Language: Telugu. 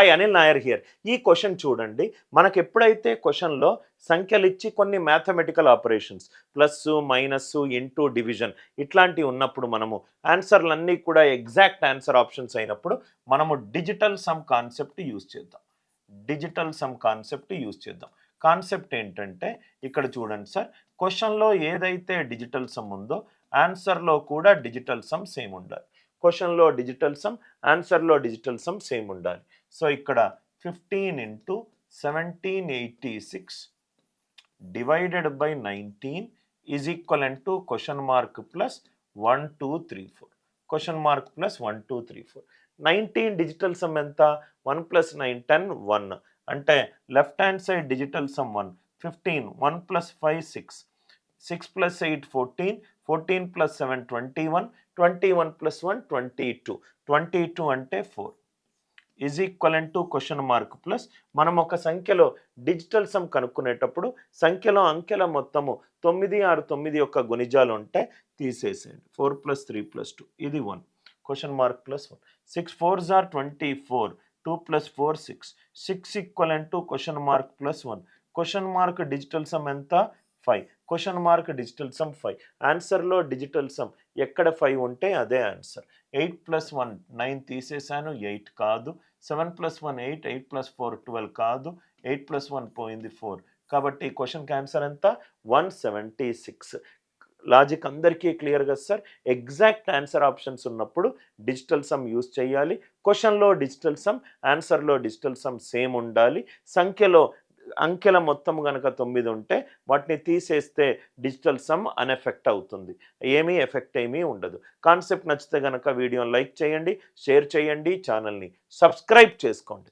Hi Anil Nair here. ఈ క్వశ్చన్ చూడండి. మనకు ఎప్పుడైతే క్వశ్చన్లో సంఖ్యలు ఇచ్చి కొన్ని mathematical operations plus minus into division ఇట్లాంటివి ఉన్నప్పుడు మనము ఆన్సర్లన్నీ కూడా ఎగ్జాక్ట్ ఆన్సర్ ఆప్షన్స్ అయినప్పుడు మనము డిజిటల్ సమ్ కాన్సెప్ట్ యూజ్ చేద్దాం. కాన్సెప్ట్ ఏంటంటే ఇక్కడ చూడండి సార్, క్వశ్చన్లో ఏదైతే డిజిటల్ సమ్ ఉందో ఆన్సర్లో కూడా డిజిటల్ సమ్ సేమ్ ఉండాలి. క్వశ్చన్లో డిజిటల్ సమ్, ఆన్సర్లో డిజిటల్ సమ్ సేమ్ ఉండాలి. సో ఇక్కడ 15 into 1786 divided by 19 is equivalent to question mark plus 1 2 3 4. Question mark plus 1 2 3 4. 19 digital sum ఎంత 1 plus 9 10 1 అంటే left hand side digital sum 1 15 1 plus 5 6 6 plus 8 14 14 plus 7 21 21 plus 1 22 22 అంటే 4 is equivalent to question mark plus మనం ఒక సంఖ్యలో డిజిటల్ సమ్ కనుక్కునేటప్పుడు సంఖ్యలో అంకెల మొత్తము 9 6 9 యొక్క గుణిజాలు ఉంటే తీసేసేయండి. 4 + 3 + 2 ఇది 1 question mark plus 1 6 4s are 24 2 + 4 6 6 equivalent to question mark plus 1 question mark digital sum ఎంత 5 క్వశ్చన్ మార్క్ డిజిటల్ సమ్ 5 ఆన్సర్లో డిజిటల్ సమ్ ఎక్కడ 5 ఉంటే అదే ఆన్సర్. 8 + 1 9 తీసేసాను 8 కాదు. 7 + 1 8 8 + 4 12 కాదు. 8 + 1 పోయింది 4. కాబట్టి క్వశ్చన్కి ఆన్సర్ ఎంత 176. లాజిక్ అందరికీ క్లియర్ కదా సార్. ఎగ్జాక్ట్ ఆన్సర్ ఆప్షన్స్ ఉన్నప్పుడు డిజిటల్ సమ్ యూజ్ చేయాలి. క్వశ్చన్లో డిజిటల్ సమ్, ఆన్సర్లో డిజిటల్ సమ్ సేమ్ ఉండాలి. సంఖ్యలో అంకెల మొత్తం కనుక 9 ఉంటే వాటిని తీసేస్తే డిజిటల్ సమ్ అన్ఎఫెక్ట్ అవుతుంది. ఎఫెక్ట్ ఏమీ ఉండదు. కాన్సెప్ట్ నచ్చితే కనుక వీడియోని లైక్ చేయండి, షేర్ చేయండి, ఛానల్ని సబ్స్క్రైబ్ చేసుకోండి.